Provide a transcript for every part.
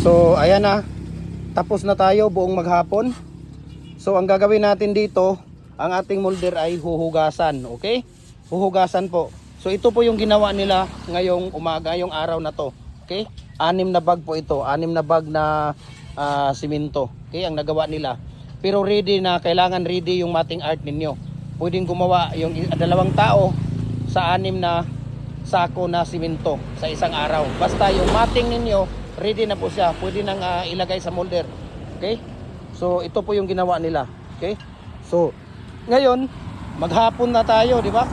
So ayan na, tapos na tayo buong maghapon. So ang gagawin natin dito, ang ating molder ay huhugasan. Okay, huhugasan po. So ito po yung ginawa nila ngayong umaga, yung araw na to. Okay, 6 na bag po ito, 6 na bag na simento. Okay, ang nagawa nila. Pero ready na, kailangan ready yung mating art ninyo. Pwedeng gumawa yung 2 tao sa 6 na sako na simento sa isang araw. Basta yung mating ninyo ready na po siya, pwede nang ilagay sa molder. Okay, so ito po yung ginawa nila. Okay, so ngayon maghapon na tayo, di ba?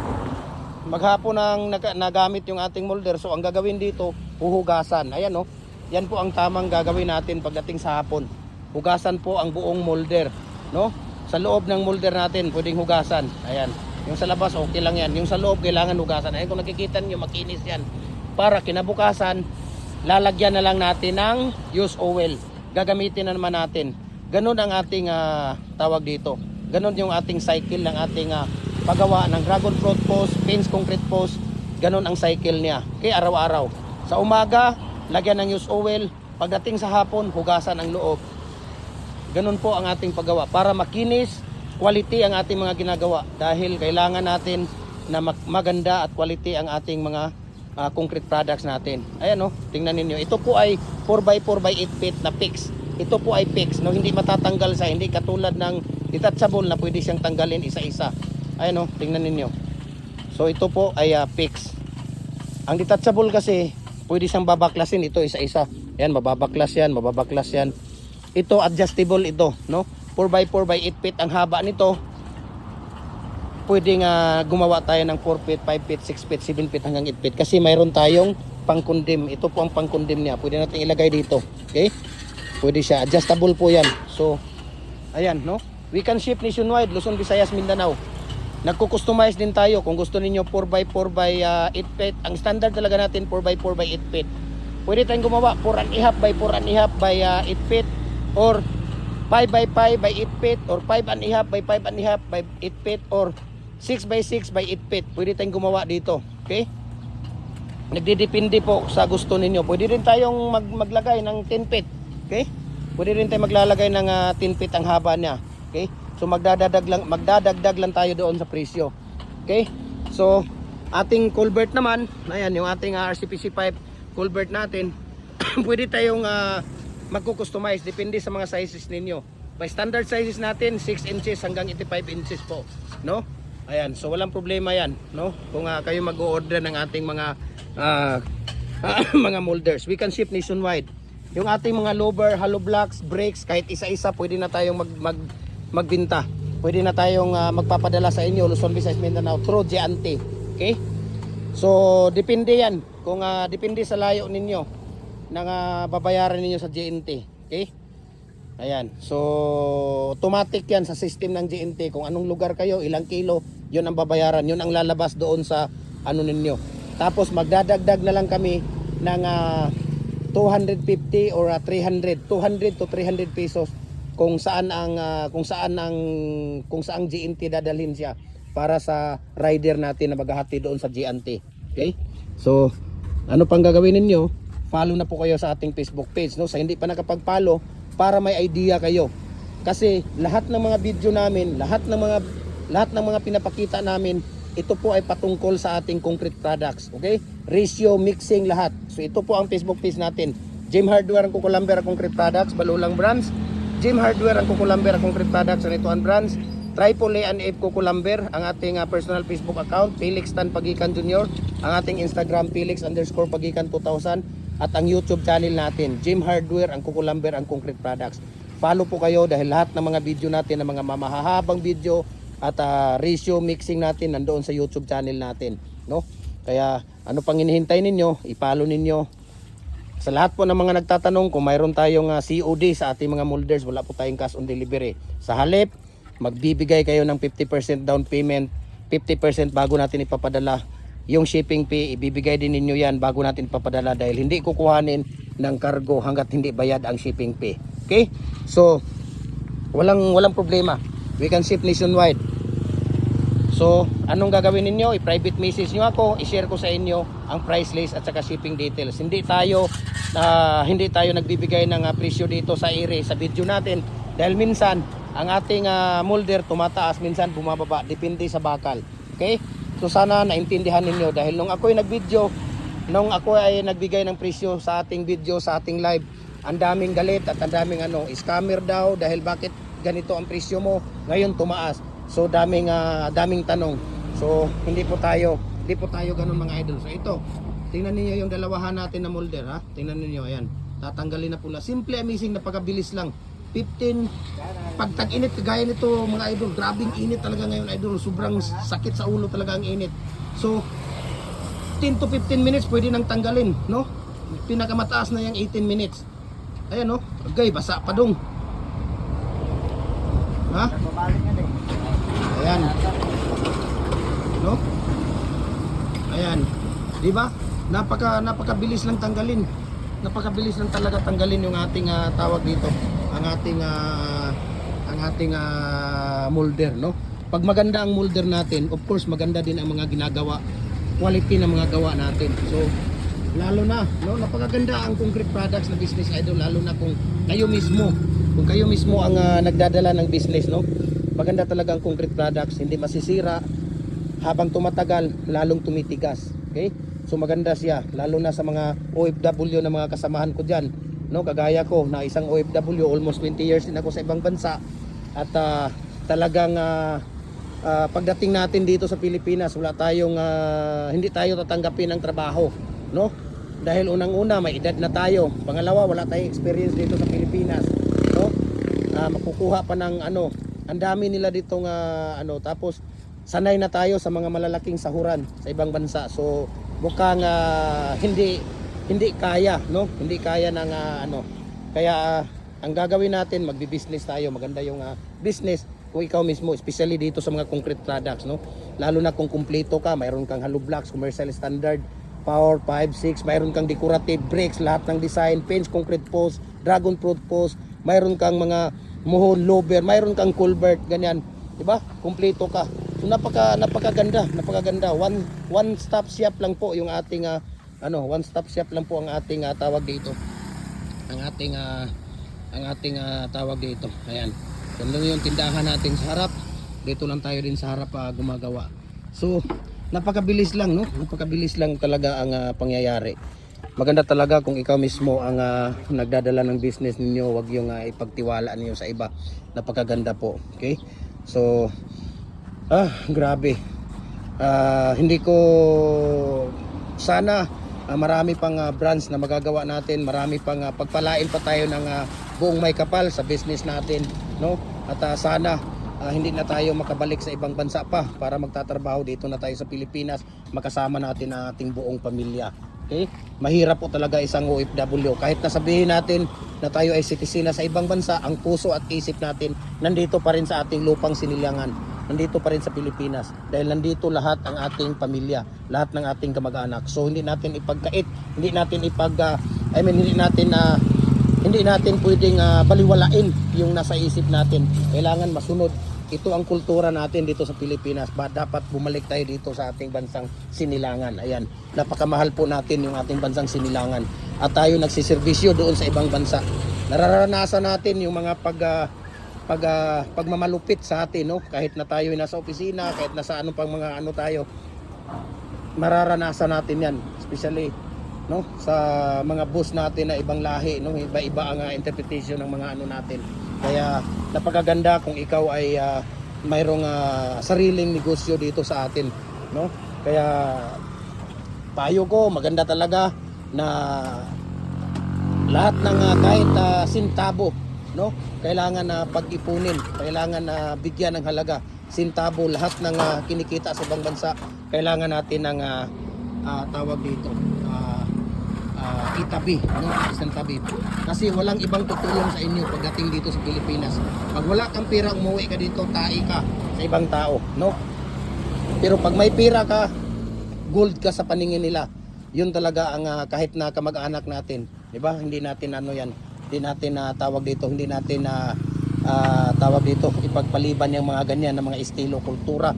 Maghapon ang nagamit yung ating molder. So ang gagawin dito, huhugasan. Ayan, no, yan po ang tamang gagawin natin pagdating sa hapon. Hugasan po ang buong molder, no? Sa loob ng molder natin pwedeng hugasan. Ayan, yung sa labas okay lang yan, yung sa loob kailangan hugasan. Ayan, kung nakikita nyo, makinis yan. Para kinabukasan, lalagyan na lang natin ng used oil. Gagamitin na naman natin. Ganun ang ating tawag dito. Ganun yung ating cycle ng ating paggawa ng dragon fruit post, fence concrete post. Ganun ang cycle niya. Okay, araw-araw. Sa umaga, lagyan ng used oil. Pagdating sa hapon, hugasan ang loob. Ganun po ang ating paggawa. Para makinis, quality ang ating mga ginagawa. Dahil kailangan natin na maganda at quality ang ating mga concrete products natin. Ayan, no, tingnan ninyo. Ito po ay 4x4x8 feet na fix. Ito po ay fix, no, hindi matatanggal sa, hindi katulad ng detachable na pwede siyang tanggalin isa-isa. Ayan, no, tingnan ninyo. So ito po ay fix. Ang detachable kasi pwede siyang babaklasin, ito isa-isa. Ayan, mababaklas yan, mababaklas yan. Ito adjustable ito, no? 4x4x8 feet ang haba nito. Pwedeng gumawa tayo ng 4 feet, 5 feet, 6 feet, 7 feet hanggang 8 feet. Kasi mayroon tayong pangkundim. Ito po ang pangkundim niya. Pwede natin ilagay dito. Okay? Pwede siya. Adjustable po yan. So, ayan, no? We can ship nationwide. Luzon, Visayas, Mindanao. Nagko-customize din tayo. Kung gusto niyo 4x4x8 feet. Ang standard talaga natin 4x4x8 feet. Pwede tayong gumawa 4.5x4.5x8 feet. Or 5x5x8 feet. Or 5.5x5.5x8 feet. Or 6x6x8 feet. Pwede tayong gumawa dito. Okay? Nagdidepende po sa gusto ninyo. Pwede rin tayong maglagay ng 10 feet. Okay? Pwede rin tayong maglalagay ng 10 feet ang haba niya. Okay? So magdadagdag lang tayo doon sa presyo. Okay? So ating culvert naman, ayan yung ating RCPC pipe culvert natin. Pwede tayong magko-customize depende sa mga sizes ninyo. By standard sizes natin 6 inches hanggang 85 inches po, no? Ayan, so walang problema yan, no? Kung kayo mag-o-order ng ating mga mga molders, we can ship nationwide. Yung ating mga lower, hollow blocks, brakes, kahit isa-isa pwede na tayong magbenta. Pwede na tayong magpapadala sa inyo, Luzon, Visayas, Mindanao through Giante. Okay? So depende yan, kung depende sa layo ninyo nang babayaran ninyo sa GNT. Okay? Ayan, so automatic yan sa system ng GNT. Kung anong lugar kayo, ilang kilo, yun ang babayaran, yun ang lalabas doon sa ano ninyo. Tapos magdadagdag na lang kami ng 250 or 300 to 300 pesos kung saan GNT dadalhin siya para sa rider natin na maghahati doon sa GNT. Okay? So ano pang gagawin ninyo? Follow na po kayo sa ating Facebook page, no? Sa hindi pa nakapag-follow, para may idea kayo. Kasi lahat ng mga video namin, lahat ng mga pinapakita namin, ito po ay patungkol sa ating concrete products. Okay? Ratio, mixing, lahat. So ito po ang Facebook page natin. Jim Hardware ang Kukulambera Concrete Products, Balulang Brands. Jim Hardware ang Kukulambera Concrete Products, Anituan Brands. Triple A and F Kukulamber, ang ating personal Facebook account. Felix Tan Pagikan Jr. Ang ating Instagram, Felix_Pagikan 2000. At ang YouTube channel natin, Jim Hardware ang Kukulamber ang Concrete Products. Follow po kayo dahil lahat ng mga video natin, ng mga mamahahabang video at ratio mixing natin nandoon sa YouTube channel natin, no? Kaya ano pang hinihintay ninyo, i-follow ninyo. Sa lahat po ng mga nagtatanong kung mayroon tayong COD sa ating mga molders, wala po tayong cash on delivery. Sa halip, magbibigay kayo ng 50% down payment, 50% bago natin ipapadala. Yung shipping fee, ibibigay din ninyo yan bago natin ipapadala dahil hindi kukuhanin ng cargo hanggat hindi bayad ang shipping fee. Okay? So walang problema. We can ship nationwide. So, anong gagawin ninyo? I-private message nyo ako, i-share ko sa inyo ang price list at saka shipping details. Hindi tayo nagbibigay ng presyo dito sa ere sa video natin dahil minsan ang ating molder tumataas, minsan bumababa, depende sa bakal. Okay? So sana naintindihan ninyo dahil nung ako ay nag-video, nung ako ay nagbigay ng presyo sa ating video, sa ating live, ang daming galit at ang daming scammer daw dahil bakit ganito ang presyo mo, ngayon tumaas. So daming tanong. So hindi po tayo ganun mga idol. So ito, tingnan niyo yung dalawahan natin na molder ha. Tingnan niyo ayan. Tatanggalin na pula. Simple amazing, napakabilis lang. 15 pag tag-init kagaya nito mga idol, grabing init talaga ngayon idol. Sobrang sakit sa ulo talaga ang init. So 10 to 15 minutes pwede nang tanggalin, no? Pinakamataas na yung 18 minutes. Ayan no, agay basa pa dong. Ha? Ayan. No? Ayan. 'Di ba? Napakabilis lang tanggalin. Napakabilis lang talaga tanggalin yung ating tawag dito. Ang ating molder, no? Pag maganda ang molder natin, of course maganda din ang mga ginagawa, quality ng mga gawa natin. So, lalo na, no, napakaganda ang concrete products na business idol, lalo na kung kayo mismo ang nagdadala ng business, no? Maganda talaga ang concrete products, hindi masisira habang tumatagal, lalong tumitigas. Okay? So maganda siya, lalo na sa mga OFW na mga kasamahan ko diyan, no? Kagaya ko na isang OFW, almost 20 years din ako sa ibang bansa at talagang pagdating natin dito sa Pilipinas, hindi tayo tatanggapin ng trabaho, no? Dahil unang-una may edad na tayo, pangalawa wala tayong experience dito sa Pilipinas, no? Makukuha pa ng ang dami nila ditong tapos sanay na tayo sa mga malalaking sahuran sa ibang bansa. So mukhang hindi kaya, no? Hindi kaya ng kaya ang gagawin natin, magbi-business tayo. Maganda yung business kung ikaw mismo, especially dito sa mga concrete products, no? Lalo na kung kumpleto ka, mayroon kang hollow blocks, commercial standard, power 5, 6, mayroon kang decorative bricks, lahat ng design, fence, concrete post, dragon fruit post, mayroon kang mga muhon, lower, mayroon kang culvert, ganyan, 'di ba? Kumpleto ka. So napakaganda. One stop shop lang po yung ating one stop shop lang po ang ating tawag dito. Ang ating tawag dito. Ayan. Ganun yung tindahan natin sa harap. Dito lang tayo din sa harap gumagawa. So napakabilis lang, no? Napakabilis lang talaga ang pangyayari. Maganda talaga kung ikaw mismo ang nagdadala ng business ninyo, wag yung ipagtiwala niyo sa iba. Napakaganda po. Okay? So grabe. Hindi ko sana marami pang branch na magagawa natin, marami pang pagpalain pa tayo ng buong may kapal sa business natin, no? At sana hindi na tayo makabalik sa ibang bansa pa para magtatrabaho dito na tayo sa Pilipinas, makasama natin ang ating buong pamilya. Okay? Mahirap po talaga isang OFW. Kahit nasabihin natin na tayo ay citizen na sa ibang bansa, ang puso at isip natin nandito pa rin sa ating lupang Sinilangan. Nandito pa rin sa Pilipinas. Dahil nandito lahat ang ating pamilya, lahat ng ating kamag-anak. So hindi natin ipagkait, hindi natin pwedeng baliwalain yung nasa isip natin. Kailangan masunod. Ito ang kultura natin dito sa Pilipinas. Dapat bumalik tayo dito sa ating bansang Sinilangan. Ayan, napakamahal po natin yung ating bansang Sinilangan. At tayo nagsiservisyo doon sa ibang bansa. Nararanasan natin yung mga pagmamalupit sa atin, no? Kahit na tayo nasa opisina, kahit nasa pang mga tayo, mararanasan natin yan. Especially, no, sa mga boss natin na ibang lahi, no? Iba-iba ang interpretation ng mga natin. Kaya napakaganda kung ikaw ay mayroong sariling negosyo dito sa atin, no? Kaya payo ko, maganda talaga na lahat ng kahit sintabo, no? Kailangan na pag-ipunin, kailangan na bigyan ng halaga. Sintabo, lahat ng kinikita sa ibang bansa, kailangan natin ng tawag dito, itabi, no? Isang tabi. Kasi walang ibang tutulong sa inyo pagdating dito sa Pilipinas. Pag wala kang pera, umuwi ka dito, tae ka sa ibang tao, no? Pero pag may pera ka, gold ka sa paningin nila. Yun talaga ang kahit na kamag-anak natin, 'di ba? Hindi natin yan. Hindi natin tawag dito, hindi natin tawag dito ipagpaliban yung mga ganyan na mga estilo, kultura.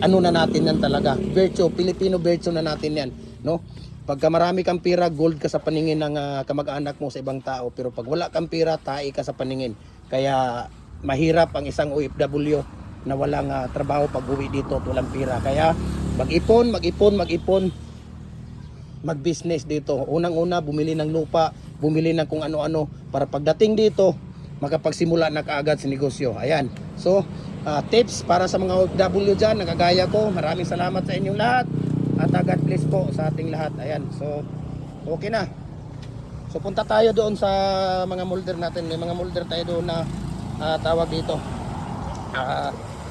ano na natin yan talaga. Virtue, Filipino virtue na natin yan, no? Pagka marami kang pira, gold ka sa paningin ng kamag-anak mo sa ibang tao. Pero pag wala kang pira, tae ka sa paningin. Kaya mahirap ang isang OFW na walang trabaho pag uwi dito at walang pira. Kaya mag-ipon, mag-business dito. Unang-una, bumili ng lupa, bumili ng kung ano-ano para pagdating dito, makapagsimula na kaagad sa negosyo. Ayan. So, tips para sa mga OFW dyan, nagagaya ko. Maraming salamat sa inyong lahat. At God bless po sa ating lahat. Ayan. So, okay na. So, punta tayo doon sa mga molder natin. May mga molder tayo doon na tawag dito.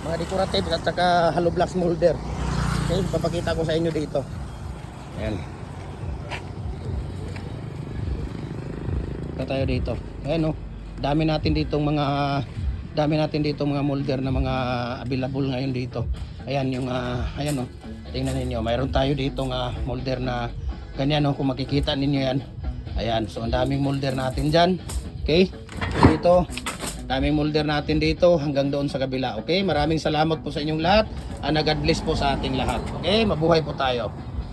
Mga decorative at saka hollow blocks molder. Okay, papakita ko sa inyo dito. Ayan. Punta tayo dito. Ayan o. Dami natin ditong mga molder na mga available ngayon dito. Ayan yung ayan oh. Tingnan niyo, mayroon tayo ditong molder na ganyan oh, kung makikita ninyo yan. Ayan, so ang daming molder natin diyan. Okay? Dito, daming molder natin dito hanggang doon sa kabila. Okay? Maraming salamat po sa inyong lahat. God bless po sa ating lahat. Okay? Mabuhay po tayo.